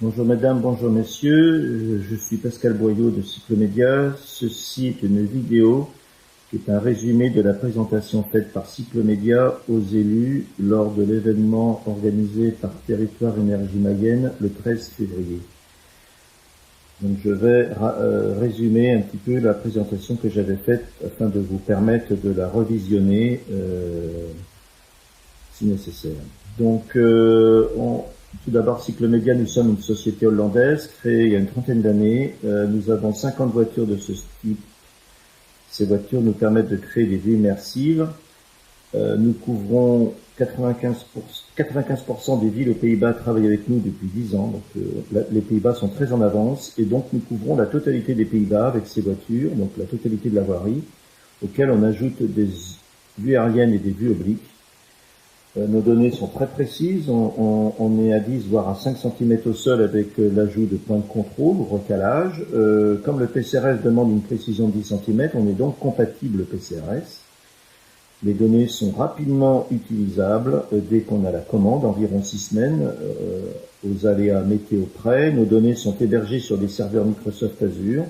Bonjour mesdames, bonjour messieurs, je suis Pascal Boyau de Cyclomédia. Ceci est une vidéo qui est un résumé de la présentation faite par Cyclomédia aux élus lors de l'événement organisé par Territoire Énergie Mayenne le 13 février. Donc je vais résumer un petit peu la présentation que j'avais faite afin de vous permettre de la revisionner si nécessaire. Donc tout d'abord, Cyclomédia, nous sommes une société hollandaise créée il y a une trentaine d'années. Nous avons 50 voitures de ce type. Ces voitures nous permettent de créer des vues immersives. Nous couvrons 95% des villes aux Pays-Bas travaillent avec nous depuis 10 ans. Donc les Pays-Bas sont très en avance et donc nous couvrons la totalité des Pays-Bas avec ces voitures, donc la totalité de la voirie, auxquelles on ajoute des vues aériennes et des vues obliques. Nos données sont très précises, on est à 10 voire à 5 cm au sol avec l'ajout de points de contrôle ou recalage. Comme le PCRS demande une précision de 10 cm, on est donc compatible PCRS. Les données sont rapidement utilisables dès qu'on a la commande, environ 6 semaines, aux aléas météo près. Nos données sont hébergées sur des serveurs Microsoft Azure.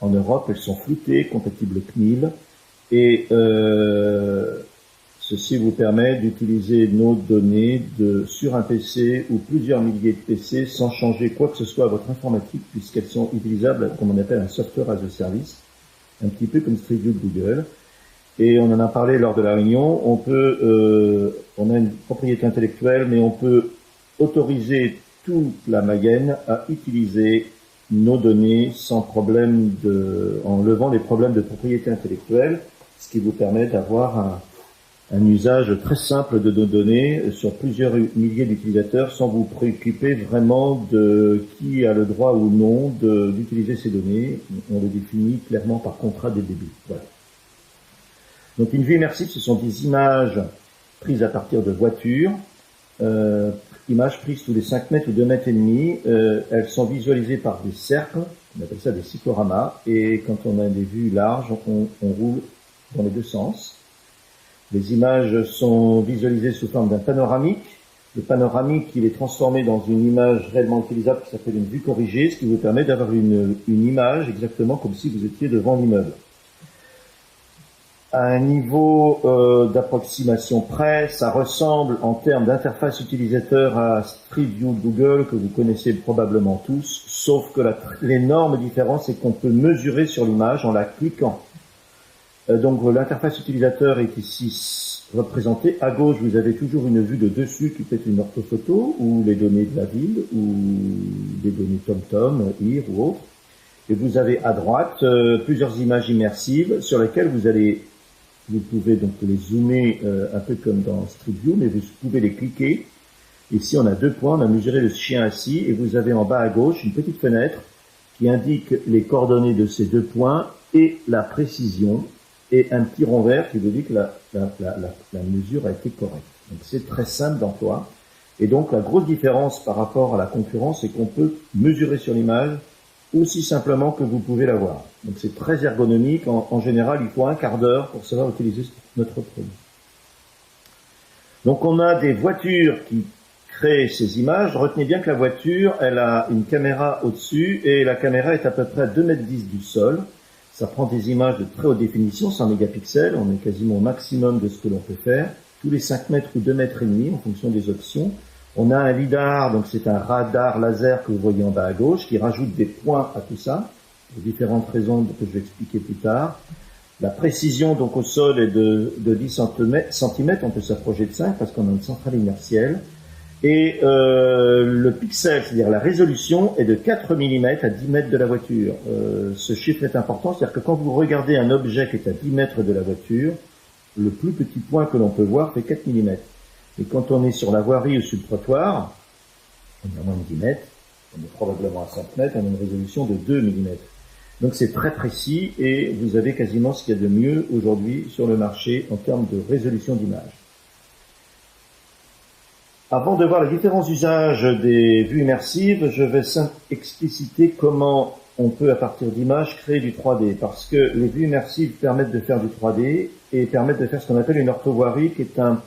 En Europe, elles sont floutées, compatibles CNIL, et ceci vous permet d'utiliser nos données sur un PC ou plusieurs milliers de PC sans changer quoi que ce soit à votre informatique, puisqu'elles sont utilisables comme on appelle un software as a service, un petit peu comme Street View de Google. Et on en a parlé lors de la réunion, on a une propriété intellectuelle, mais on peut autoriser toute la Mayenne à utiliser nos données sans problème en levant les problèmes de propriété intellectuelle, ce qui vous permet d'avoir un usage très simple de nos données sur plusieurs milliers d'utilisateurs sans vous préoccuper vraiment de qui a le droit ou non d'utiliser ces données. On le définit clairement par contrat dès le début. Voilà. Donc une vue immersive, ce sont des images prises à partir de voitures, images prises tous les 5 mètres ou 2 mètres et demi. Elles sont visualisées par des cercles, on appelle ça des cycloramas, et quand on a des vues larges, on roule dans les deux sens. Les images sont visualisées sous forme d'un panoramique. Le panoramique, il est transformé dans une image réellement utilisable qui s'appelle une vue corrigée, ce qui vous permet d'avoir une image exactement comme si vous étiez devant l'immeuble. À un niveau d'approximation près, ça ressemble en termes d'interface utilisateur à Street View de Google, que vous connaissez probablement tous, sauf que l'énorme différence, c'est qu'on peut mesurer sur l'image en la cliquant. Donc l'interface utilisateur est ici représentée. À gauche, vous avez toujours une vue de dessus qui peut être une orthophoto ou les données de la ville ou des données TomTom, IR ou autres. Et vous avez à droite plusieurs images immersives sur lesquelles vous pouvez donc les zoomer un peu comme dans Street View, mais vous pouvez les cliquer. Ici, on a 2 points, on a mesuré le chien assis et vous avez en bas à gauche une petite fenêtre qui indique les coordonnées de ces 2 points et la précision, et un petit rond vert qui vous dit que la mesure a été correcte. Donc c'est très simple d'emploi. Et donc la grosse différence par rapport à la concurrence, c'est qu'on peut mesurer sur l'image aussi simplement que vous pouvez la voir. Donc c'est très ergonomique. En général, il faut un quart d'heure pour savoir utiliser notre produit. Donc on a des voitures qui créent ces images. Retenez bien que la voiture, elle a une caméra au-dessus et la caméra est à peu près à 2,10 m du sol. Ça prend des images de très haute définition, 100 mégapixels, on est quasiment au maximum de ce que l'on peut faire. Tous les 5 mètres ou 2 mètres et demi en fonction des options. On a un lidar, donc c'est un radar laser que vous voyez en bas à gauche, qui rajoute des points à tout ça, pour différentes raisons que je vais expliquer plus tard. La précision donc au sol est de 10 cm, on peut s'approcher de 5 parce qu'on a une centrale inertielle. Et le pixel, c'est-à-dire la résolution, est de 4 mm à 10 mètres de la voiture. Ce chiffre est important, c'est-à-dire que quand vous regardez un objet qui est à 10 mètres de la voiture, le plus petit point que l'on peut voir fait 4 mm. Et quand on est sur la voirie ou sur le trottoir, on est à moins de 10 mètres, on est probablement à 5 mètres, on a une résolution de 2 mm. Donc c'est très précis et vous avez quasiment ce qu'il y a de mieux aujourd'hui sur le marché en termes de résolution d'image. Avant de voir les différents usages des vues immersives, je vais expliciter comment on peut, à partir d'images, créer du 3D. Parce que les vues immersives permettent de faire du 3D et permettent de faire ce qu'on appelle une orthovoirie, qui est un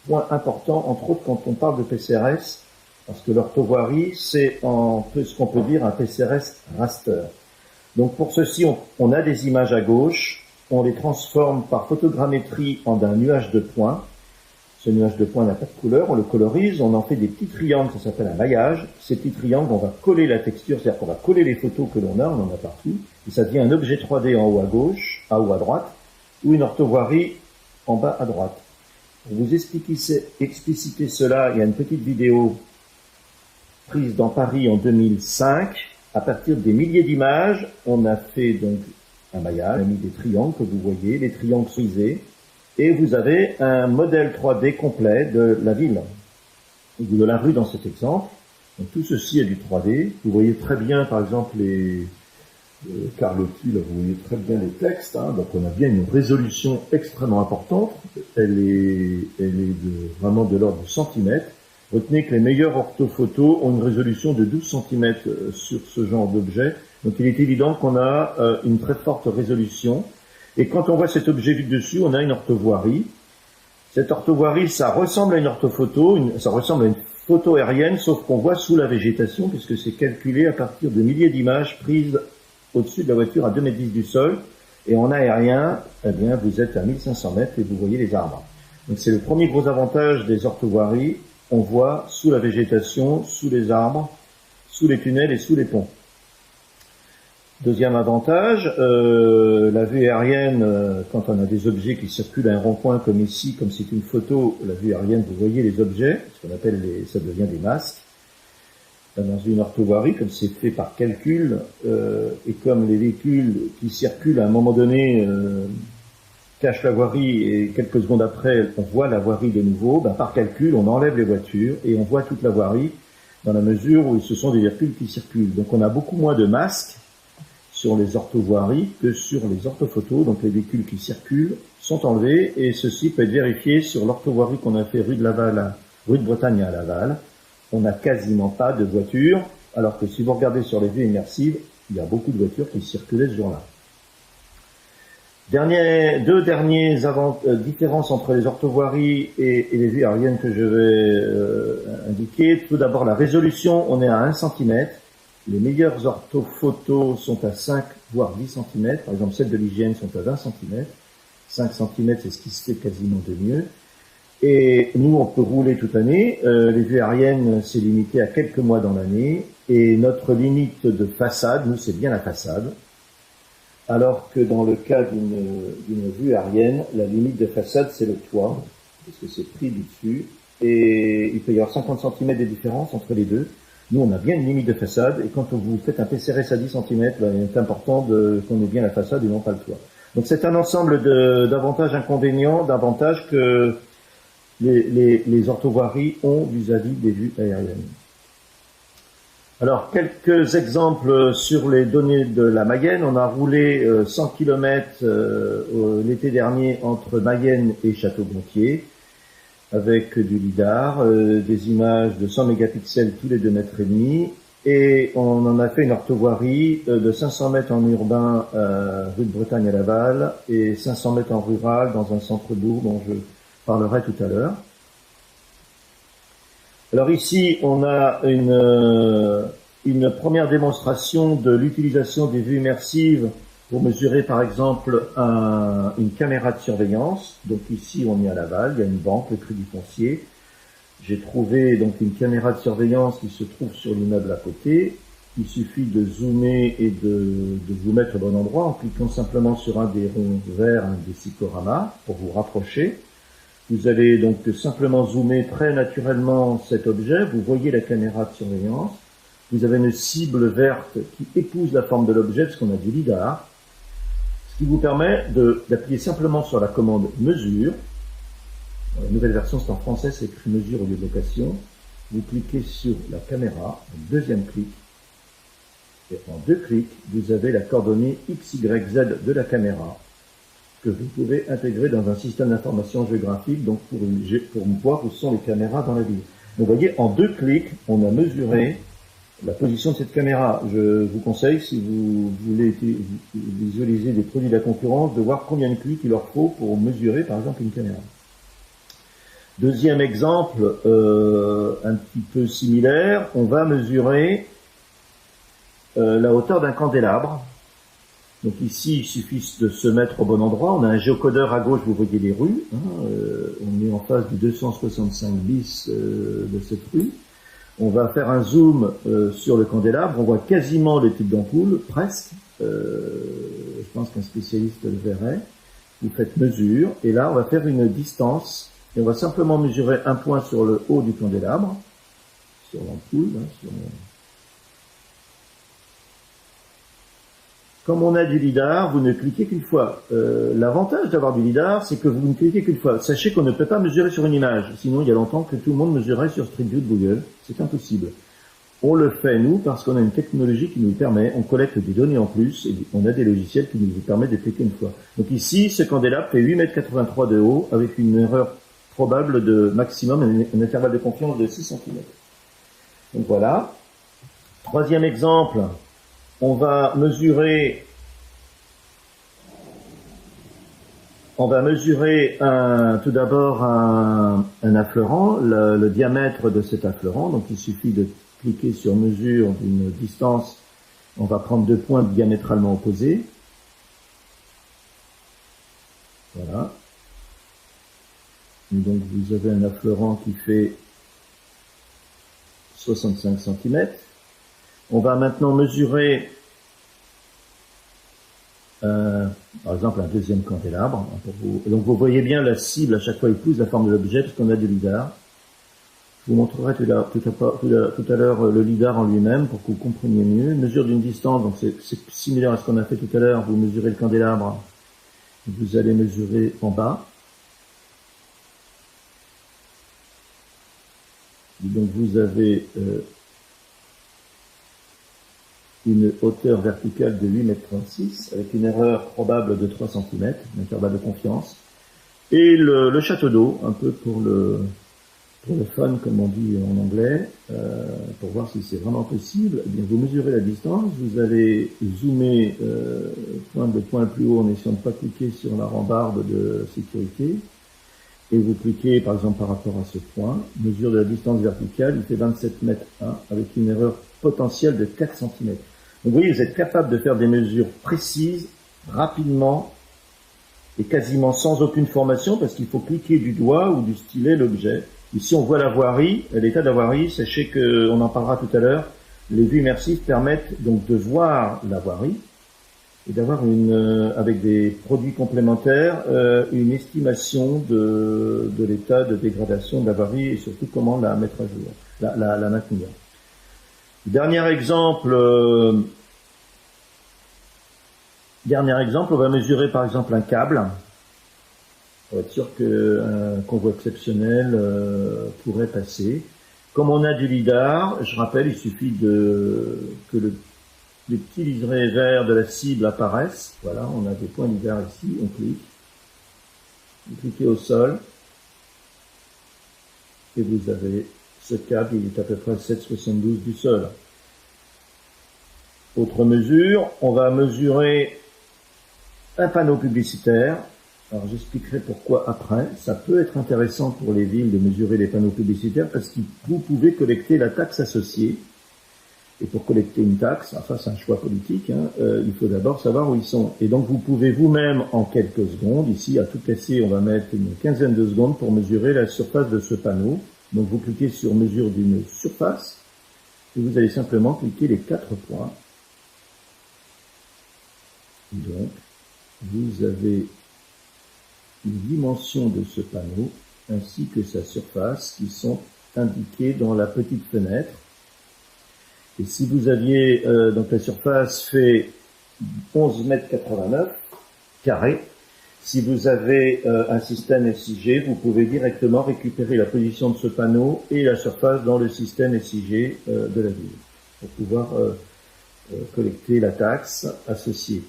point important, entre autres quand on parle de PCRS, Parce que l'orthovoirie, c'est ce qu'on peut dire un PCRS raster. Donc pour ceci, on a des images à gauche, on les transforme par photogrammétrie en un nuage de points. Ce nuage de points n'a pas de couleur, on le colorise, on en fait des petits triangles, ça s'appelle un maillage. Ces petits triangles, on va coller la texture, c'est-à-dire qu'on va coller les photos que l'on a, on en a partout, et ça devient un objet 3D en haut à gauche, en haut à droite, ou une orthovoirie en bas à droite. Pour vous expliciter cela, il y a une petite vidéo prise dans Paris en 2005. À partir des milliers d'images, on a fait donc un maillage, on a mis des triangles que vous voyez, les triangles frisés, et vous avez un modèle 3D complet de la ville, ou de la rue dans cet exemple. Donc tout ceci est du 3D. Vous voyez très bien, par exemple, les Carlotti, là, vous voyez très bien les textes. Hein. Donc on a bien une résolution extrêmement importante. Elle est vraiment de l'ordre du centimètre. Retenez que les meilleurs orthophotos ont une résolution de 12 cm sur ce genre d'objet. Donc il est évident qu'on a une très forte résolution. Et quand on voit cet objet vu dessus, on a une orthovoirie. Cette orthovoirie, ça ressemble à une orthophoto, ça ressemble à une photo aérienne, sauf qu'on voit sous la végétation, puisque c'est calculé à partir de milliers d'images prises au-dessus de la voiture à 2,10 m du sol. Et en aérien, eh bien, vous êtes à 1500 mètres et vous voyez les arbres. Donc c'est le premier gros avantage des orthovoiries. On voit sous la végétation, sous les arbres, sous les tunnels et sous les ponts. Deuxième avantage, la vue aérienne, quand on a des objets qui circulent à un rond-point comme ici, comme c'est une photo, la vue aérienne, vous voyez les objets, ce qu'on appelle ça devient des masques. Dans une orthovoirie, comme c'est fait par calcul, et comme les véhicules qui circulent à un moment donné cachent la voirie et quelques secondes après on voit la voirie de nouveau, par calcul on enlève les voitures et on voit toute la voirie dans la mesure où ce sont des véhicules qui circulent. Donc on a beaucoup moins de masques sur les orthovoiries que sur les orthophotos, donc les véhicules qui circulent sont enlevés, et ceci peut être vérifié sur l'orthovoirie qu'on a fait rue de Bretagne à Laval. On n'a quasiment pas de voitures, alors que si vous regardez sur les vues immersives, il y a beaucoup de voitures qui circulaient ce jour-là. Deux dernières différences entre les orthovoiries et les vues aériennes que je vais indiquer. Tout d'abord, la résolution, on est à 1 cm. Les meilleures orthophotos sont à 5 voire 10 cm. Par exemple, celles de l'hygiène sont à 20 cm. 5 cm, c'est ce qui se fait quasiment de mieux. Et nous, on peut rouler toute l'année. Les vues aériennes, c'est limité à quelques mois dans l'année. Et notre limite de façade, nous, c'est bien la façade. Alors que dans le cas d'une vue aérienne, la limite de façade, c'est le toit, parce que c'est pris du dessus. Et il peut y avoir 50 cm de différence entre les deux. Nous, on a bien une limite de façade, et quand vous faites un PCRS à 10 cm, il est important qu'on ait bien la façade et non pas le toit. Donc c'est un ensemble d'avantages inconvénients, d'avantages que les orthovoiries ont vis-à-vis des vues aériennes. Alors, quelques exemples sur les données de la Mayenne. On a roulé 100 km l'été dernier entre Mayenne et Château-Gontier, avec du lidar, des images de 100 mégapixels tous les 2,5 mètres, et on en a fait une orthovoirie de 500 mètres en urbain rue de Bretagne à Laval, et 500 mètres en rural dans un centre-bourg dont je parlerai tout à l'heure. Alors ici, on a une première démonstration de l'utilisation des vues immersives pour mesurer par exemple une caméra de surveillance. Donc ici, on est à Laval, il y a une banque, le Crédit Foncier. J'ai trouvé donc une caméra de surveillance qui se trouve sur l'immeuble à côté. Il suffit de zoomer et de vous mettre au bon endroit en cliquant simplement sur un des ronds verts, un des cycloramas, pour vous rapprocher. Vous allez donc simplement zoomer très naturellement cet objet, vous voyez la caméra de surveillance, vous avez une cible verte qui épouse la forme de l'objet, parce qu'on a du lidar, ce qui vous permet d'appuyer simplement sur la commande mesure. Dans la nouvelle version, c'est en français, c'est écrit mesure au lieu de location. Vous cliquez sur la caméra, un deuxième clic, et en 2 clics, vous avez la coordonnée X, Y, Z de la caméra, que vous pouvez intégrer dans un système d'information géographique, donc pour voir où sont les caméras dans la ville. Donc vous voyez, en 2 clics, on a mesuré la position de cette caméra. Je vous conseille, si vous voulez visualiser des produits de la concurrence, de voir combien de clics il leur faut pour mesurer, par exemple, une caméra. Deuxième exemple, un petit peu similaire, on va mesurer la hauteur d'un candélabre. Donc ici, il suffit de se mettre au bon endroit. On a un géocodeur à gauche, vous voyez les rues. On est en face du 265 bis de cette rue. On va faire un zoom sur le candélabre. On voit quasiment le type d'ampoule, presque. Je pense qu'un spécialiste le verrait. Vous faites mesure, et là, on va faire une distance. Et on va simplement mesurer un point sur le haut du candélabre, sur l'ampoule. Comme on a du lidar, vous ne cliquez qu'une fois. L'avantage d'avoir du lidar, c'est que vous ne cliquez qu'une fois. Sachez qu'on ne peut pas mesurer sur une image. Sinon, il y a longtemps que tout le monde mesurait sur Street View de Google. C'est impossible. On le fait, nous, parce qu'on a une technologie qui nous permet, on collecte des données en plus, et on a des logiciels qui nous permettent de cliquer une fois. Donc ici, ce candélabre fait 8,83 m de haut, avec une erreur probable de maximum, un intervalle de confiance de 6 cm. Donc voilà. Troisième exemple, on va mesurer tout d'abord un affleurant, le diamètre de cet affleurant. Donc il suffit de cliquer sur mesure d'une distance. On va prendre deux points diamétralement opposés. Voilà. Donc vous avez un affleurant qui fait 65 cm. On va maintenant mesurer, par exemple, un deuxième candélabre. Donc vous voyez bien la cible, à chaque fois épouse la forme de l'objet, puisqu'on a du lidar. Je vous montrerai tout à l'heure le lidar en lui-même, pour que vous compreniez mieux. Mesure d'une distance, donc c'est similaire à ce qu'on a fait tout à l'heure. Vous mesurez le candélabre, vous allez mesurer en bas. Donc vous avez une hauteur verticale de 8,36 m avec une erreur probable de 3 cm, un intervalle de confiance. Et le château d'eau, un peu pour le fun, comme on dit en anglais, pour voir si c'est vraiment possible. Eh bien, vous mesurez la distance, vous allez zoomer de point le plus haut en essayant de ne pas cliquer sur la rambarde de sécurité. Et vous cliquez par exemple par rapport à ce point, mesure de la distance verticale, il fait 27 mètres 1 avec une erreur potentielle de 4 cm. Donc vous voyez, vous êtes capable de faire des mesures précises, rapidement, et quasiment sans aucune formation, parce qu'il faut cliquer du doigt ou du stylet l'objet. Ici on voit la voirie, l'état de la voirie, sachez qu'on en parlera tout à l'heure, les vues immersives permettent donc de voir la voirie, et d'avoir avec des produits complémentaires, une estimation de l'état de dégradation de la voirie et surtout comment la mettre à jour, la maintenir. Dernier exemple, on va mesurer par exemple un câble, pour être sûr qu'un convoi exceptionnel pourrait passer. Comme on a du lidar, je rappelle, il suffit que les petits liserés verts de la cible apparaissent. Voilà, on a des points lidar ici, on clique. Vous cliquez au sol. Et vous avez ce câble, il est à peu près 7,72 du sol. Autre mesure, on va mesurer un panneau publicitaire. Alors j'expliquerai pourquoi après. Ça peut être intéressant pour les villes de mesurer les panneaux publicitaires parce que vous pouvez collecter la taxe associée. Et pour collecter une taxe, enfin c'est un choix politique, il faut d'abord savoir où ils sont. Et donc vous pouvez vous-même en quelques secondes, ici à tout casser on va mettre une quinzaine de secondes pour mesurer la surface de ce panneau. Donc vous cliquez sur mesure d'une surface et vous allez simplement cliquer les 4 points. Donc vous avez une dimension de ce panneau ainsi que sa surface qui sont indiquées dans la petite fenêtre. Et si vous aviez, donc la surface fait 11,89 m carrés. Si vous avez un système SIG, vous pouvez directement récupérer la position de ce panneau et la surface dans le système SIG de la ville pour pouvoir collecter la taxe associée.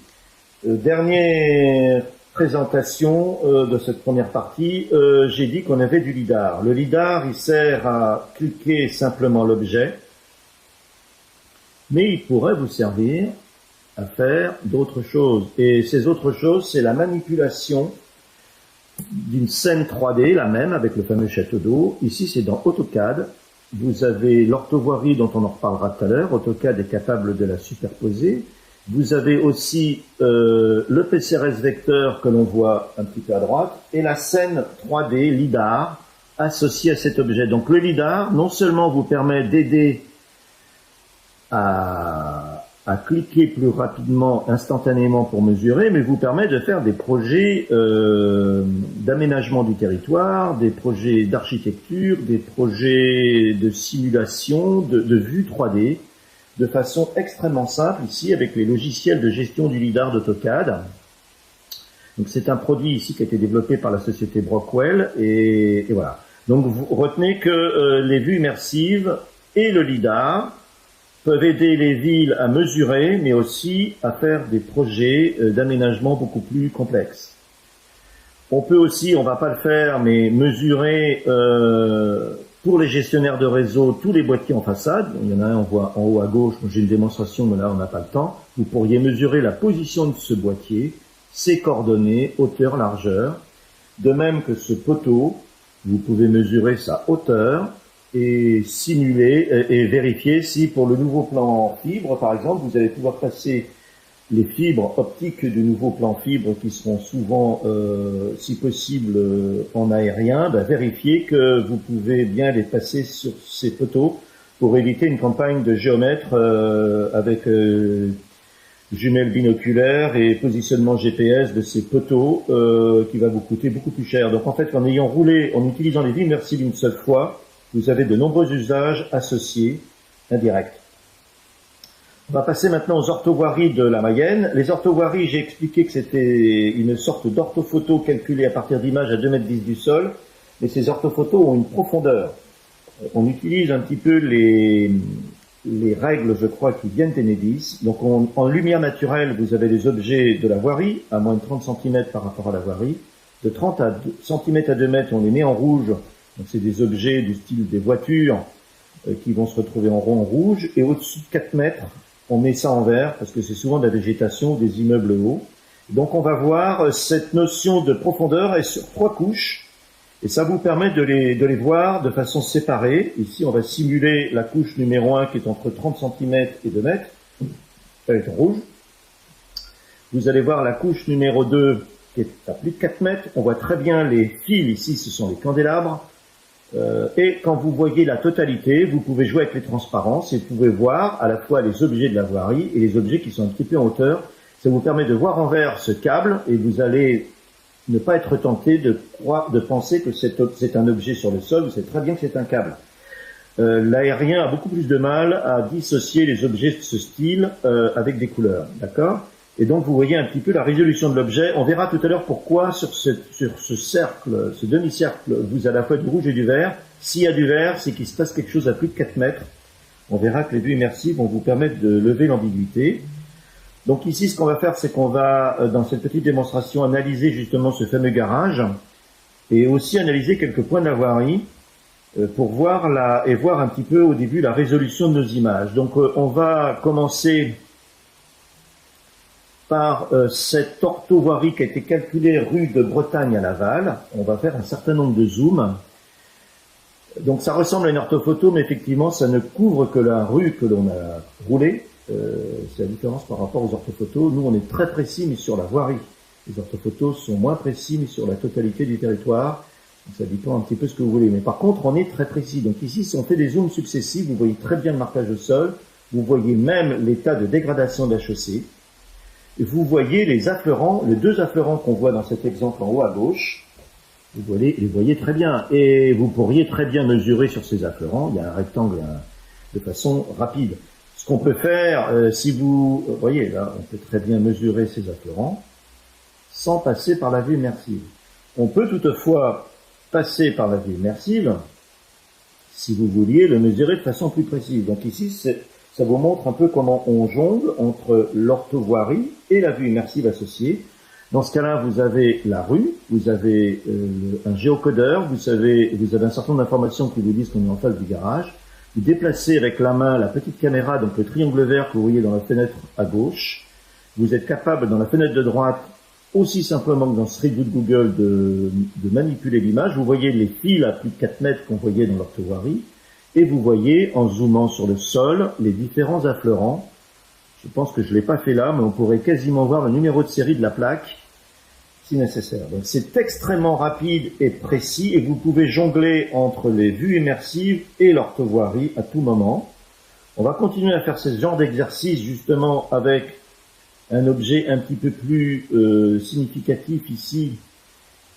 Dernière présentation de cette première partie, j'ai dit qu'on avait du lidar. Le lidar, il sert à cliquer simplement l'objet, mais il pourrait vous servir à faire d'autres choses. Et ces autres choses, c'est la manipulation d'une scène 3D, la même, avec le fameux château d'eau. Ici, c'est dans AutoCAD. Vous avez l'orthovoirie dont on en reparlera tout à l'heure. AutoCAD est capable de la superposer. Vous avez aussi le PCRS vecteur que l'on voit un petit peu à droite et la scène 3D LiDAR associée à cet objet. Donc le LiDAR, non seulement vous permet d'aider à cliquer plus rapidement, instantanément pour mesurer, mais vous permet de faire des projets d'aménagement du territoire, des projets d'architecture, des projets de simulation, de vue 3D, de façon extrêmement simple ici avec les logiciels de gestion du LiDAR d'AutoCAD. Donc c'est un produit ici qui a été développé par la société Brockwell et voilà. Donc vous retenez que les vues immersives et le LiDAR peuvent aider les villes à mesurer, mais aussi à faire des projets d'aménagement beaucoup plus complexes. On peut aussi, on va pas le faire, mais mesurer pour les gestionnaires de réseau tous les boîtiers en façade. Il y en a un, on voit en haut à gauche, j'ai une démonstration, mais là on n'a pas le temps. Vous pourriez mesurer la position de ce boîtier, ses coordonnées, hauteur, largeur. De même que ce poteau, vous pouvez mesurer sa hauteur, et simuler et vérifier si pour le nouveau plan fibre, par exemple, vous allez pouvoir passer les fibres optiques du nouveau plan fibre qui seront souvent, si possible, en aérien, vérifier que vous pouvez bien les passer sur ces poteaux pour éviter une campagne de géomètres avec jumelles binoculaires et positionnement GPS de ces poteaux qui va vous coûter beaucoup plus cher. Donc en fait, en ayant roulé, en utilisant les vues immersives une seule fois, vous avez de nombreux usages associés, indirects. On va passer maintenant aux orthovoiries de la Mayenne. Les orthovoiries, j'ai expliqué que c'était une sorte d'orthophoto calculée à partir d'images à 2,10 m du sol, mais ces orthophotos ont une profondeur. On utilise un petit peu les règles, je crois, qui viennent d'Enedis. Donc en lumière naturelle, vous avez les objets de la voirie, à moins de 30 cm par rapport à la voirie. De 30 cm à 2 m, on les met en rouge. Donc c'est des objets du style des voitures qui vont se retrouver en rond rouge. Et au-dessus de 4 mètres, on met ça en vert parce que c'est souvent de la végétation, des immeubles hauts. Donc on va voir cette notion de profondeur est sur 3 couches. Et ça vous permet de les voir de façon séparée. Ici, on va simuler la couche numéro 1 qui est entre 30 cm et 2 mètres. Elle est en rouge. Vous allez voir la couche numéro 2 qui est à plus de 4 mètres. On voit très bien les fils ici, ce sont les candélabres. Et quand vous voyez la totalité, vous pouvez jouer avec les transparences et vous pouvez voir à la fois les objets de la voirie et les objets qui sont un petit peu en hauteur. Ça vous permet de voir en vert ce câble et vous allez ne pas être tenté de penser que c'est un objet sur le sol. Vous savez très bien que c'est un câble. L'aérien a beaucoup plus de mal à dissocier les objets de ce style avec des couleurs, d'accord ? Et donc vous voyez un petit peu la résolution de l'objet. On verra tout à l'heure pourquoi sur ce cercle, ce demi-cercle, vous avez à la fois du rouge et du vert. S'il y a du vert, c'est qu'il se passe quelque chose à plus de 4 mètres. On verra que les vues immersives vont vous permettre de lever l'ambiguïté. Donc ici, ce qu'on va faire, c'est qu'on va, dans cette petite démonstration, analyser justement ce fameux garage et aussi analyser quelques points de la voirie pour voir voir un petit peu au début la résolution de nos images. Donc on va commencer par cette orthovoirie qui a été calculée rue de Bretagne à Laval. On va faire un certain nombre de zooms. Donc ça ressemble à une orthophoto, mais effectivement, ça ne couvre que la rue que l'on a roulée. C'est la différence par rapport aux orthophotos. Nous, on est très précis, mais sur la voirie. Les orthophotos sont moins précis, mais sur la totalité du territoire. Donc ça dépend un petit peu ce que vous voulez. Mais par contre, on est très précis. Donc ici, si on fait des zooms successifs, vous voyez très bien le marquage au sol. Vous voyez même l'état de dégradation de la chaussée. Vous voyez les affleurants, les 2 affleurants qu'on voit dans cet exemple en haut à gauche. Vous les voyez très bien. Et vous pourriez très bien mesurer sur ces affleurants. Il y a un rectangle de façon rapide. Ce qu'on peut faire, si vous voyez là, on peut très bien mesurer ces affleurants sans passer par la vue immersive. On peut toutefois passer par la vue immersive si vous vouliez le mesurer de façon plus précise. Donc ici, ça vous montre un peu comment on jongle entre l'orthovoirie et la vue immersive associée. Dans ce cas-là, vous avez la rue, vous avez un géocodeur, vous avez un certain nombre d'informations qui vous disent qu'on est en face du garage. Vous déplacez avec la main la petite caméra, donc le triangle vert que vous voyez dans la fenêtre à gauche. Vous êtes capable, dans la fenêtre de droite, aussi simplement que dans Street View de Google de manipuler l'image. Vous voyez les fils à plus de 4 mètres qu'on voyait dans l'orthovoirie, et vous voyez, en zoomant sur le sol, les différents affleurants. Je pense que je ne l'ai pas fait là, mais on pourrait quasiment voir le numéro de série de la plaque, si nécessaire. Donc c'est extrêmement rapide et précis, et vous pouvez jongler entre les vues immersives et l'orthovoirie à tout moment. On va continuer à faire ce genre d'exercice, justement, avec un objet un petit peu plus significatif ici,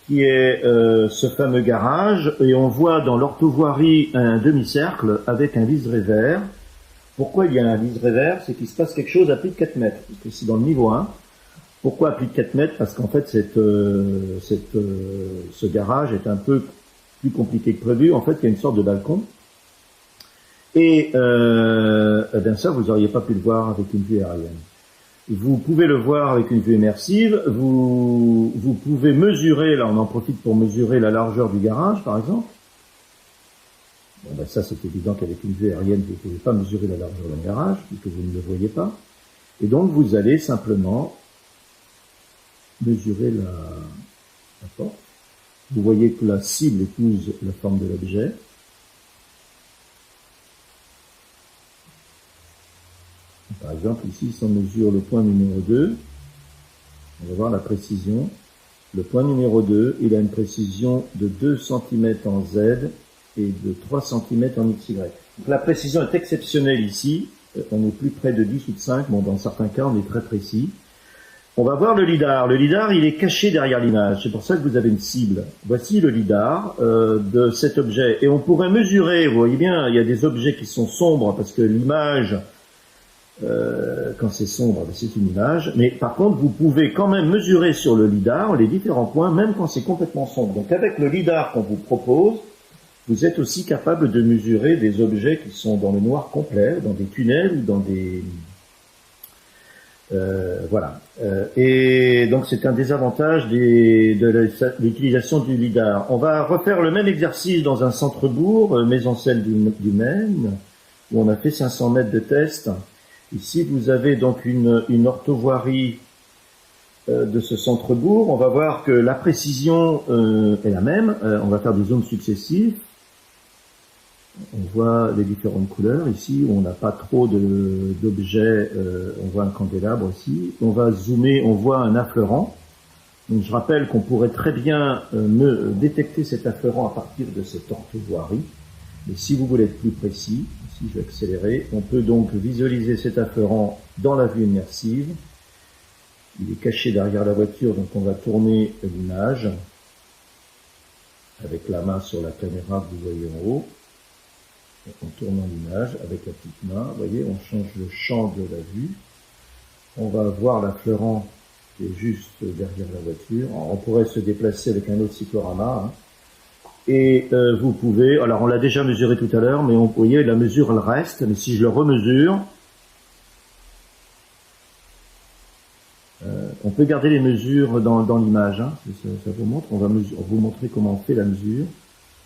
qui est ce fameux garage, et on voit dans l'orthovoirie un demi-cercle avec un liseré vert. Pourquoi il y a un liseré vert? C'est qu'il se passe quelque chose à plus de 4 mètres, parce que c'est dans le niveau 1. Pourquoi à plus de 4 mètres? Parce qu'en fait, ce garage est un peu plus compliqué que prévu. En fait, il y a une sorte de balcon. Et bien ça, vous n'auriez pas pu le voir avec une vue aérienne. Vous pouvez le voir avec une vue immersive. Vous pouvez mesurer, là on en profite pour mesurer la largeur du garage, par exemple. Bon, ben ça, c'est évident qu'avec une vue aérienne, vous ne pouvez pas mesurer la largeur d'un garage, puisque vous ne le voyez pas. Et donc, vous allez simplement mesurer la porte. Vous voyez que la cible épouse la forme de l'objet. Par exemple, ici, si on mesure le point numéro 2, on va voir la précision. Le point numéro 2, il a une précision de 2 cm en Z et de 3 cm en XY. Donc la précision est exceptionnelle ici. On est plus près de 10 ou de 5. Bon, dans certains cas, on est très précis. On va voir le lidar. Le lidar, il est caché derrière l'image. C'est pour ça que vous avez une cible. Voici le lidar de cet objet. Et on pourrait mesurer, vous voyez bien, il y a des objets qui sont sombres parce que l'image, quand c'est sombre, c'est une image. Mais par contre, vous pouvez quand même mesurer sur le lidar les différents points, même quand c'est complètement sombre. Donc avec le lidar qu'on vous propose, vous êtes aussi capable de mesurer des objets qui sont dans le noir complet, dans des tunnels ou dans des... voilà. Et donc c'est un des avantages de l'utilisation du lidar. On va refaire le même exercice dans un centre-bourg, maison celle du Maine, où on a fait 500 mètres de test. Ici, vous avez donc une orthovoirie de ce centre-bourg. On va voir que la précision est la même. On va faire des zooms successifs. On voit les différentes couleurs ici, où on n'a pas trop d'objets. On voit un candélabre aussi. On va zoomer, on voit un affleurant. Donc, je rappelle qu'on pourrait très bien détecter cet affleurant à partir de cette orthovoirie. Mais si vous voulez être plus précis, ici je vais accélérer, on peut donc visualiser cet affleurant dans la vue immersive. Il est caché derrière la voiture, donc on va tourner l'image avec la main sur la caméra que vous voyez en haut. Donc en tournant l'image avec la petite main, vous voyez, on change le champ de la vue. On va voir l'affleurant qui est juste derrière la voiture. Alors, on pourrait se déplacer avec un autre cyclorama, hein. Et vous pouvez, alors on l'a déjà mesuré tout à l'heure, mais vous voyez, la mesure elle reste, mais si je le remesure, on peut garder les mesures dans l'image, hein, ça vous montre, on va vous montrer comment on fait la mesure.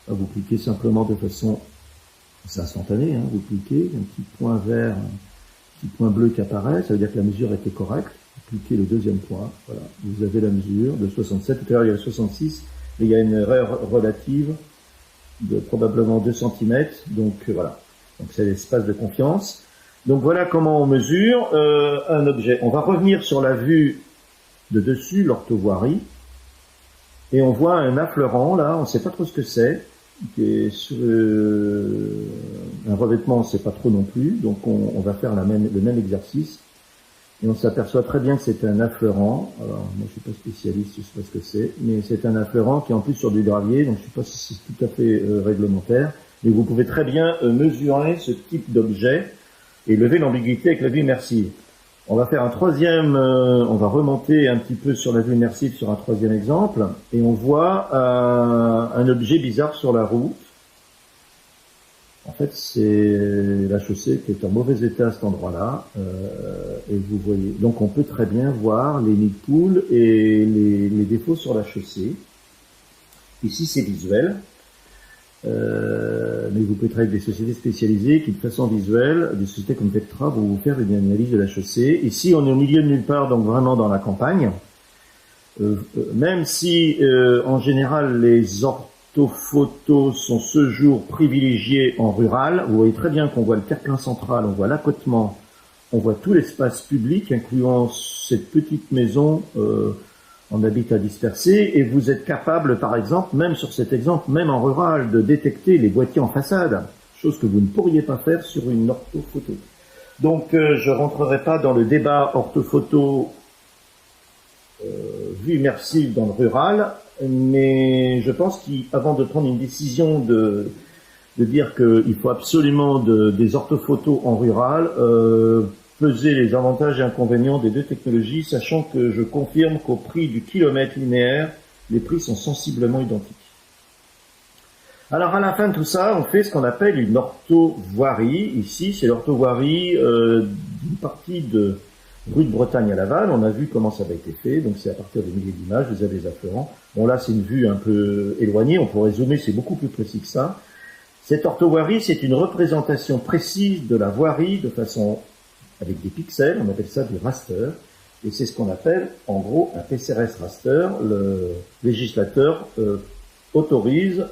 Là, vous cliquez simplement de façon, c'est instantané, hein, vous cliquez, un petit point vert, un petit point bleu qui apparaît, ça veut dire que la mesure était correcte. Vous cliquez le deuxième point, voilà, vous avez la mesure de 67, tout à l'heure il y avait 66, mais il y a une erreur relative de probablement 2 cm, donc voilà, donc c'est l'espace de confiance. Donc voilà comment on mesure un objet. On va revenir sur la vue de dessus, l'orthovoirie, et on voit un affleurant là, on ne sait pas trop ce que c'est, qui est sur un revêtement, on ne sait pas trop non plus, donc on va faire le même exercice. Et on s'aperçoit très bien que c'est un affleurant. Alors, moi, je suis pas spécialiste, je sais pas ce que c'est, mais c'est un affleurant qui est en plus sur du gravier, donc je sais pas si c'est tout à fait réglementaire. Mais vous pouvez très bien mesurer ce type d'objet et lever l'ambiguïté avec la vue immersive. On va faire un troisième, on va remonter un petit peu sur la vue immersive sur un troisième exemple, et on voit un objet bizarre sur la route. En fait, c'est la chaussée qui est en mauvais état à cet endroit-là, et vous voyez. Donc, on peut très bien voir les nids de poules et les défauts sur la chaussée. Ici, c'est visuel, mais vous pouvez travailler avec des sociétés spécialisées qui, de façon visuelle, des sociétés comme Vectra, vont vous faire une analyse de la chaussée. Ici, on est au milieu de nulle part, donc vraiment dans la campagne. Même si en général les orthophotos sont ce jour privilégiées en rural, vous voyez très bien qu'on voit le terre-plein central, on voit l'accotement, on voit tout l'espace public, incluant cette petite maison en habitat dispersé, et vous êtes capable, par exemple, même sur cet exemple, même en rural, de détecter les boîtiers en façade, chose que vous ne pourriez pas faire sur une orthophoto. Donc je rentrerai pas dans le débat orthophoto vue immersive dans le rural, mais je pense qu'avant de prendre une décision de dire qu'il faut absolument des orthophotos en rural, peser les avantages et inconvénients des deux technologies, sachant que je confirme qu'au prix du kilomètre linéaire, les prix sont sensiblement identiques. Alors à la fin de tout ça, on fait ce qu'on appelle une orthovoirie. Ici, c'est l'orthovoirie d'une partie de rue de Bretagne à Laval. On a vu comment ça avait été fait, donc c'est à partir des milliers d'images, vous avez les affleurants. Bon là, c'est une vue un peu éloignée, on pourrait zoomer, c'est beaucoup plus précis que ça. Cette orthovoirie, c'est une représentation précise de la voirie de façon avec des pixels, on appelle ça du raster, et c'est ce qu'on appelle en gros un PCRS raster. Le législateur autorise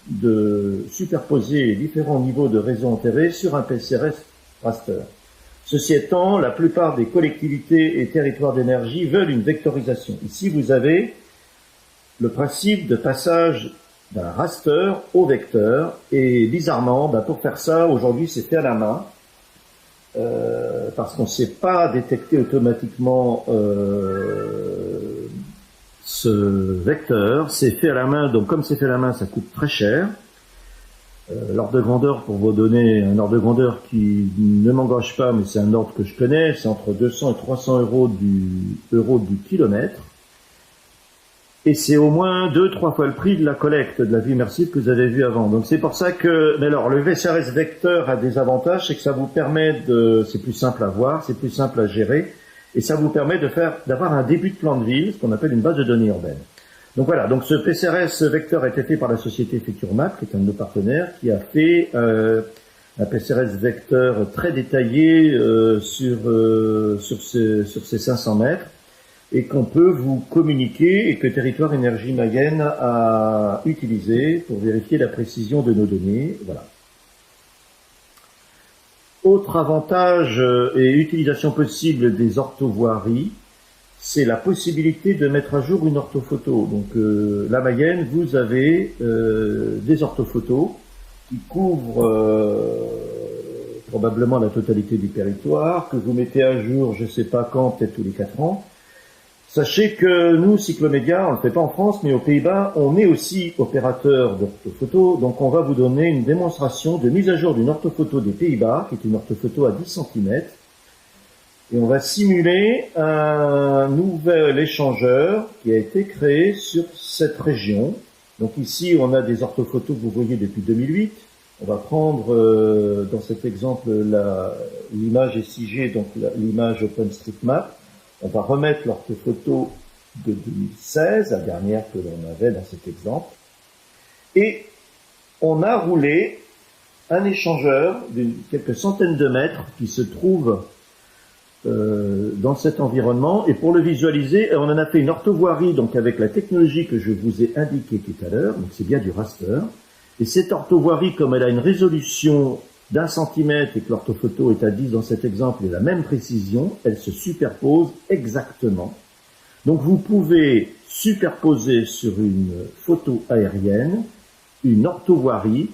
de superposer les différents niveaux de réseau enterré sur un PCRS raster. Ceci étant, la plupart des collectivités et territoires d'énergie veulent une vectorisation. Ici, vous avez le principe de passage d'un raster au vecteur, et bizarrement, pour faire ça, aujourd'hui, c'est fait à la main, parce qu'on ne sait pas détecter automatiquement ce vecteur. C'est fait à la main, donc comme c'est fait à la main, ça coûte très cher. L'ordre de grandeur, pour vous donner un ordre de grandeur qui ne m'engage pas, mais c'est un ordre que je connais, c'est entre 200 et 300 euros du kilomètre. Et c'est au moins 2-3 fois le prix de la collecte, de la vue immersive que vous avez vu avant. Donc c'est pour ça que, mais alors, le VCRS Vecteur a des avantages, c'est que ça vous permet c'est plus simple à voir, c'est plus simple à gérer, et ça vous permet d'avoir un début de plan de ville, ce qu'on appelle une base de données urbaine. Donc voilà, donc ce PCRS Vecteur a été fait par la société FutureMap, qui est un de nos partenaires, qui a fait un PCRS Vecteur très détaillé sur ces 500 mètres, et qu'on peut vous communiquer et que Territoire Énergie Mayenne a utilisé pour vérifier la précision de nos données. Voilà. Autre avantage et utilisation possible des orthovoiries, c'est la possibilité de mettre à jour une orthophoto. Donc la Mayenne, vous avez des orthophotos qui couvrent probablement la totalité du territoire, que vous mettez à jour, je ne sais pas quand, peut-être tous les 4 ans. Sachez que nous, Cyclomédia, on ne le fait pas en France, mais aux Pays-Bas, on est aussi opérateur d'orthophoto. Donc on va vous donner une démonstration de mise à jour d'une orthophoto des Pays-Bas, qui est une orthophoto à 10 cm. Et on va simuler un nouvel échangeur qui a été créé sur cette région. Donc ici, on a des orthophotos que vous voyez depuis 2008. On va prendre, dans cet exemple, l'image SIG, donc l'image OpenStreetMap. On va remettre l'orthophoto de 2016, la dernière que l'on avait dans cet exemple. Et on a roulé un échangeur de quelques centaines de mètres qui se trouve dans cet environnement. Et pour le visualiser, on en a fait une orthovoirie, donc avec la technologie que je vous ai indiquée tout à l'heure. Donc c'est bien du raster. Et cette orthovoirie, comme elle a une résolution d'1 centimètre et que l'orthophoto est à 10 dans cet exemple et la même précision, elle se superpose exactement. Donc vous pouvez superposer sur une photo aérienne une orthovoirie.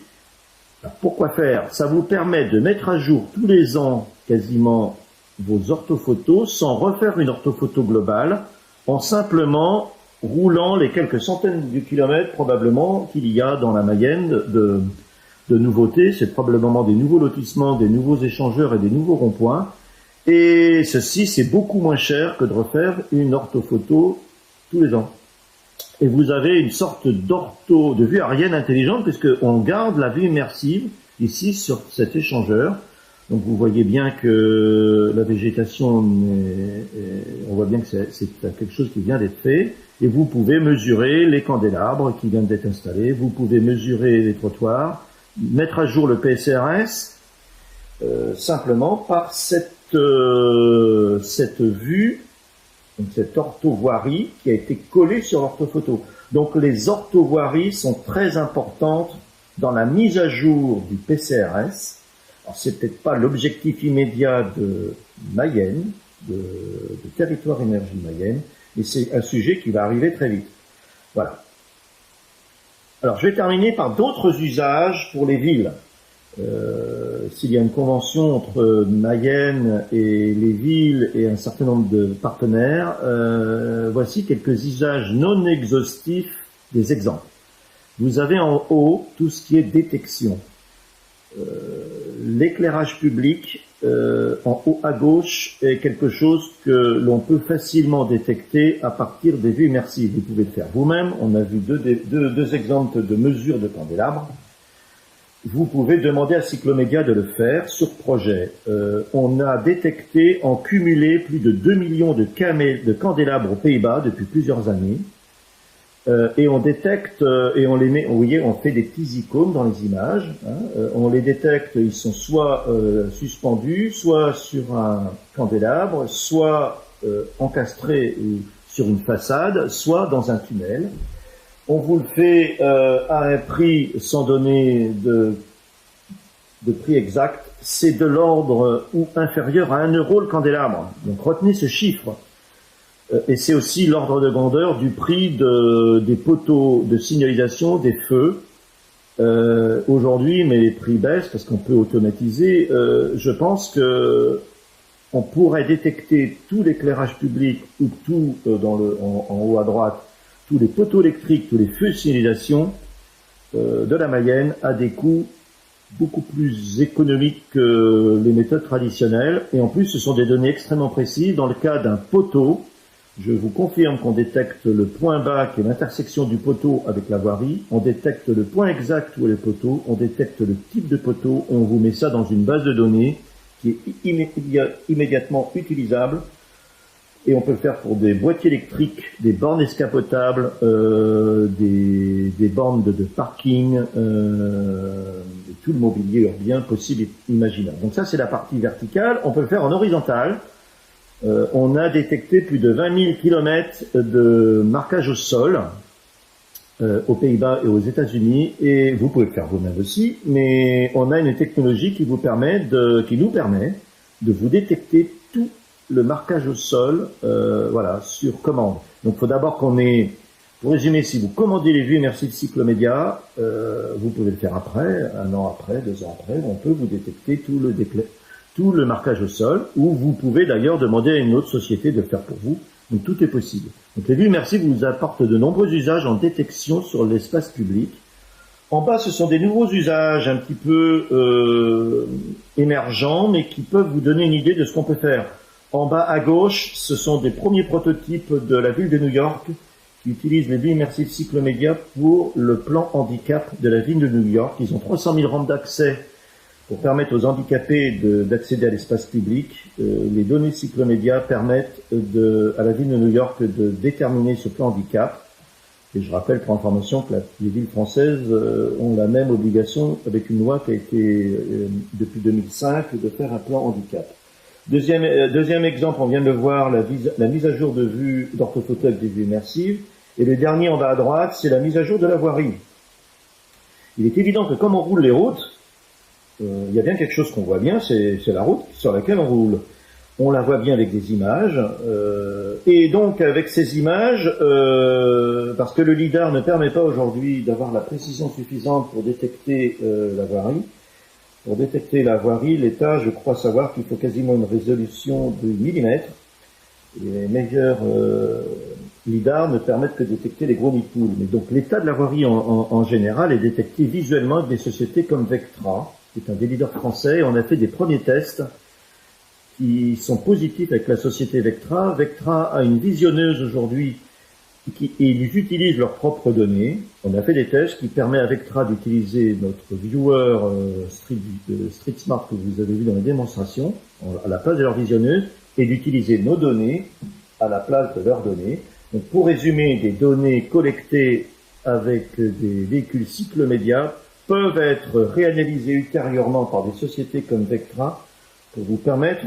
Alors, pourquoi faire? Ça vous permet de mettre à jour tous les ans quasiment vos orthophotos sans refaire une orthophoto globale, en simplement roulant les quelques centaines de kilomètres probablement qu'il y a dans la Mayenne de nouveautés. C'est probablement des nouveaux lotissements, des nouveaux échangeurs et des nouveaux ronds-points. Et ceci, c'est beaucoup moins cher que de refaire une orthophoto tous les ans. Et vous avez une sorte de vue aérienne intelligente, puisqu'on garde la vue immersive ici sur cet échangeur. Donc vous voyez bien que la végétation, on voit bien que c'est quelque chose qui vient d'être fait. Et vous pouvez mesurer les candélabres qui viennent d'être installés. Vous pouvez mesurer les trottoirs, mettre à jour le PCRS simplement par cette vue Donc cette orthovoirie qui a été collée sur l'orthophoto. Donc les orthovoiries sont très importantes dans la mise à jour du PCRS. Alors c'est peut-être pas l'objectif immédiat de Mayenne, de Territoire Énergie Mayenne, mais c'est un sujet qui va arriver très vite. Voilà. Alors je vais terminer par d'autres usages pour les villes. S'il y a une convention entre Mayenne et les villes et un certain nombre de partenaires, voici quelques usages non exhaustifs des exemples. Vous avez en haut tout ce qui est détection. L'éclairage public, en haut à gauche, est quelque chose que l'on peut facilement détecter à partir des vues immersives. Vous pouvez le faire vous-même. On a vu deux exemples de mesures de candélabres. Vous pouvez demander à Cyclomédia de le faire sur projet. On a détecté en cumulé plus de 2 millions de candélabres aux Pays-Bas depuis plusieurs années. Et on détecte, et on les met, vous voyez, on fait des petits icônes dans les images. On les détecte, ils sont soit suspendus, soit sur un candélabre, soit encastrés sur une façade, soit dans un tunnel. On vous le fait à un prix sans donner de prix exact. C'est de l'ordre ou inférieur à 1 euro le candélabre. Donc retenez ce chiffre. Et c'est aussi l'ordre de grandeur du prix des poteaux de signalisation des feux. Aujourd'hui, mais les prix baissent parce qu'on peut automatiser. Je pense que on pourrait détecter tout l'éclairage public ou tout en haut à droite, tous les poteaux électriques, tous les feux de signalisation de la Mayenne à des coûts beaucoup plus économiques que les méthodes traditionnelles. Et en plus, ce sont des données extrêmement précises. Dans le cas d'un poteau, je vous confirme qu'on détecte le point bas qui est l'intersection du poteau avec la voirie, on détecte le point exact où est le poteau, on détecte le type de poteau, on vous met ça dans une base de données qui est immédiatement utilisable. Et on peut le faire pour des boîtiers électriques, des bornes escapotables, des bornes de parking, et tout le mobilier urbain possible et imaginable. Donc ça, c'est la partie verticale. On peut le faire en horizontal. On a détecté plus de 20 000 km de marquage au sol aux Pays-Bas et aux États-Unis, et vous pouvez le faire vous-même aussi, mais on a une technologie qui nous permet de vous détecter tout le marquage au sol, voilà, sur commande. Donc, il faut d'abord qu'on ait, pour résumer, si vous commandez les vues immersives Cyclomédia, vous pouvez le faire après, 1 an après, 2 ans après, on peut vous détecter tout le marquage au sol, ou vous pouvez d'ailleurs demander à une autre société de le faire pour vous. Donc tout est possible. Donc les vues immersives vous apportent de nombreux usages en détection sur l'espace public. En bas, ce sont des nouveaux usages un petit peu émergents, mais qui peuvent vous donner une idée de ce qu'on peut faire. En bas à gauche, ce sont des premiers prototypes de la ville de New York qui utilisent les vues immersives Cyclomédia pour le plan handicap de la ville de New York. Ils ont 300 000 rampes d'accès pour permettre aux handicapés d'accéder à l'espace public. Les données Cyclomédia permettent à la ville de New York de déterminer ce plan handicap. Et je rappelle pour information que les villes françaises ont la même obligation avec une loi qui a été, depuis 2005, de faire un plan handicap. Deuxième exemple, on vient de le voir, la mise à jour de vue d'orthophoto avec des vues immersives. Et le dernier en bas à droite, c'est la mise à jour de la voirie. Il est évident que comme on roule les routes, il y a bien quelque chose qu'on voit bien, c'est la route sur laquelle on roule. On la voit bien avec des images, et donc avec ces images, parce que le lidar ne permet pas aujourd'hui d'avoir la précision suffisante pour détecter la voirie. Pour détecter la voirie, l'État, je crois savoir qu'il faut quasiment une résolution de millimètres. Les meilleurs lidars ne permettent que de détecter les gros nids de poules. Mais donc l'état de la voirie en général est détecté visuellement avec des sociétés comme Vectra, qui est un des leaders français. On a fait des premiers tests qui sont positifs avec la société Vectra. Vectra a une visionneuse aujourd'hui et ils utilisent leurs propres données. On a fait des tests qui permettent à Vectra d'utiliser notre viewer Street Smart que vous avez vu dans les démonstrations à la place de leur visionneuse et d'utiliser nos données à la place de leurs données. Donc pour résumer, des données collectées avec des véhicules Cyclomédia peuvent être réanalysées ultérieurement par des sociétés comme Vectra pour vous permettre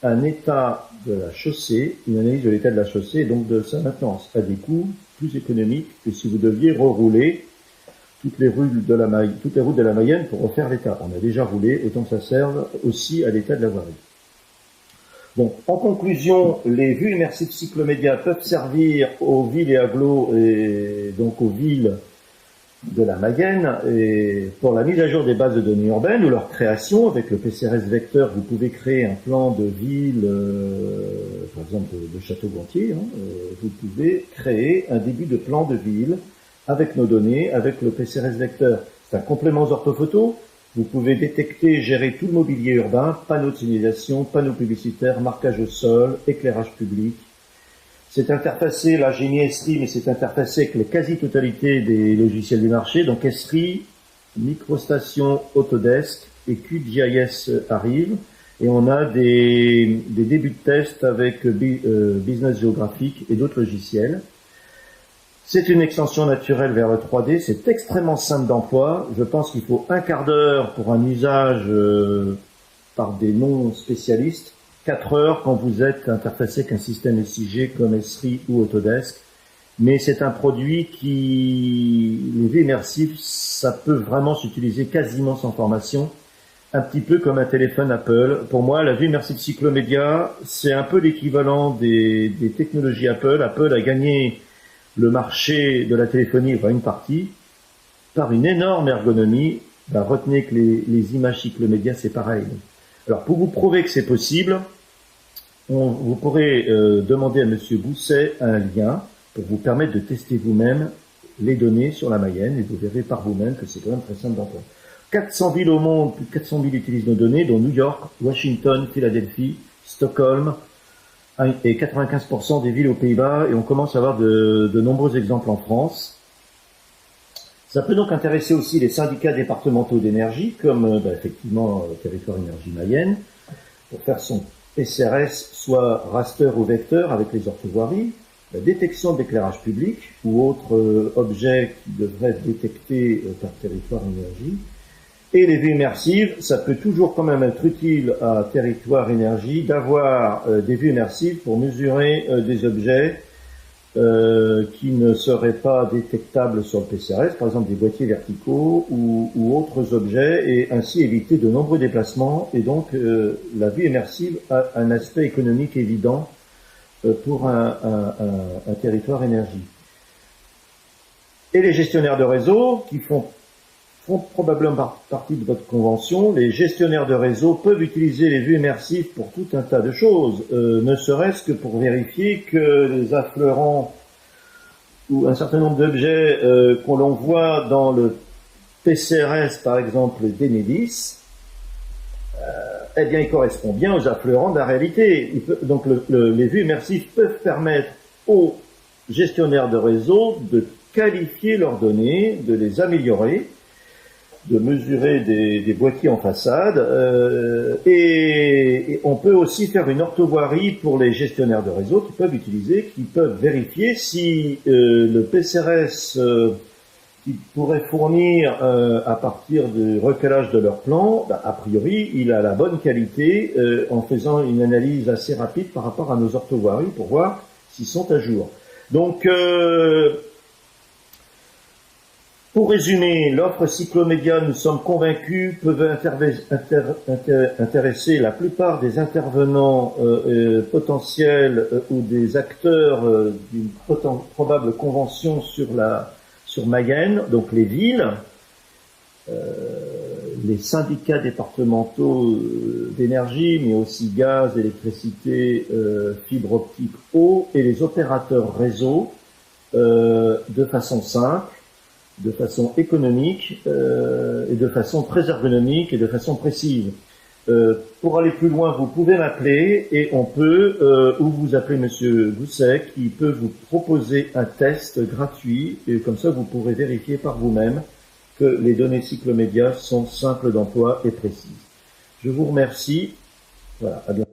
un état de la chaussée, une analyse de l'état de la chaussée et donc de sa maintenance, à des coûts plus économiques que si vous deviez rerouler toutes les routes de la Mayenne pour refaire l'état. On a déjà roulé, autant que ça serve aussi à l'état de la voirie. Donc, en conclusion, les vues immersives cyclomédia peuvent servir aux villes et agglos, et donc aux villes de la Mayenne, et pour la mise à jour des bases de données urbaines ou leur création. Avec le PCRS Vecteur, vous pouvez créer un plan de ville, par exemple de Château-Gontier, vous pouvez créer un début de plan de ville avec nos données, avec le PCRS Vecteur. C'est un complément aux orthophotos. Vous pouvez détecter et gérer tout le mobilier urbain, panneaux de signalisation, panneaux publicitaires, marquage au sol, éclairage public. C'est interfacé, là j'ai mis Esri, mais c'est interfacé avec la quasi-totalité des logiciels du marché. Donc Esri, MicroStation, Autodesk et QGIS arrivent. Et on a des débuts de test avec Business Geographic et d'autres logiciels. C'est une extension naturelle vers le 3D, c'est extrêmement simple d'emploi. Je pense qu'il faut un quart d'heure pour un usage par des non-spécialistes, 4 heures quand vous êtes interfacé avec un système SIG comme Esri ou Autodesk. Mais c'est un produit qui, les vues immersives, ça peut vraiment s'utiliser quasiment sans formation, un petit peu comme un téléphone Apple. Pour moi, la vue immersive cyclomédia, c'est un peu l'équivalent des technologies Apple. Apple a gagné le marché de la téléphonie, enfin une partie, par une énorme ergonomie. Ben, retenez que les images cyclomédia, c'est pareil. Alors, pour vous prouver que c'est possible, vous pourrez demander à Monsieur Gousset un lien pour vous permettre de tester vous-même les données sur la Mayenne, et vous verrez par vous-même que c'est quand même très simple d'emploi. 400 villes au monde, plus de 400 000 utilisent nos données, dont New York, Washington, Philadelphie, Stockholm, et 95% des villes aux Pays-Bas, et on commence à avoir de nombreux exemples en France. Ça peut donc intéresser aussi les syndicats départementaux d'énergie, comme effectivement Territoire Énergie Mayenne, pour faire son PCRS, soit raster ou vecteur avec les orthovoiries, la détection d'éclairage public ou autres objets qui devraient être détectés par Territoire Énergie. Et les vues immersives, ça peut toujours quand même être utile à Territoire Énergie d'avoir des vues immersives pour mesurer des objets qui ne seraient pas détectables sur le PCRS, par exemple des boîtiers verticaux ou autres objets, et ainsi éviter de nombreux déplacements. Et donc la vue immersive a un aspect économique évident pour un Territoire Énergie. Et les gestionnaires de réseau qui font probablement partie de votre convention, les gestionnaires de réseau peuvent utiliser les vues immersives pour tout un tas de choses, ne serait-ce que pour vérifier que les affleurants ou un certain nombre d'objets qu'on l'on voit dans le PCRS, par exemple d'Enedis, eh bien, il correspond bien aux affleurants de la réalité. Donc, les vues immersives peuvent permettre aux gestionnaires de réseau de qualifier leurs données, de les améliorer, de mesurer des boîtiers en façade, et on peut aussi faire une orthovoirie pour les gestionnaires de réseau qui peuvent vérifier si le PCRS qu'ils pourraient fournir à partir du recalage de leur plan, a priori, il a la bonne qualité en faisant une analyse assez rapide par rapport à nos orthovoiries pour voir s'ils sont à jour. Donc, pour résumer, l'offre cyclomédia, nous sommes convaincus, peut intéresser la plupart des intervenants potentiels ou des acteurs d'une probable convention sur Mayenne, donc les villes, les syndicats départementaux d'énergie, mais aussi gaz, électricité, fibre optique, eau, et les opérateurs réseau, de façon simple, de façon économique et de façon très ergonomique et de façon précise. Pour aller plus loin, vous pouvez m'appeler et on peut, ou vous appelez Monsieur Gousset qui peut vous proposer un test gratuit, et comme ça vous pourrez vérifier par vous-même que les données cyclomédia sont simples d'emploi et précises. Je vous remercie. Voilà, à bientôt.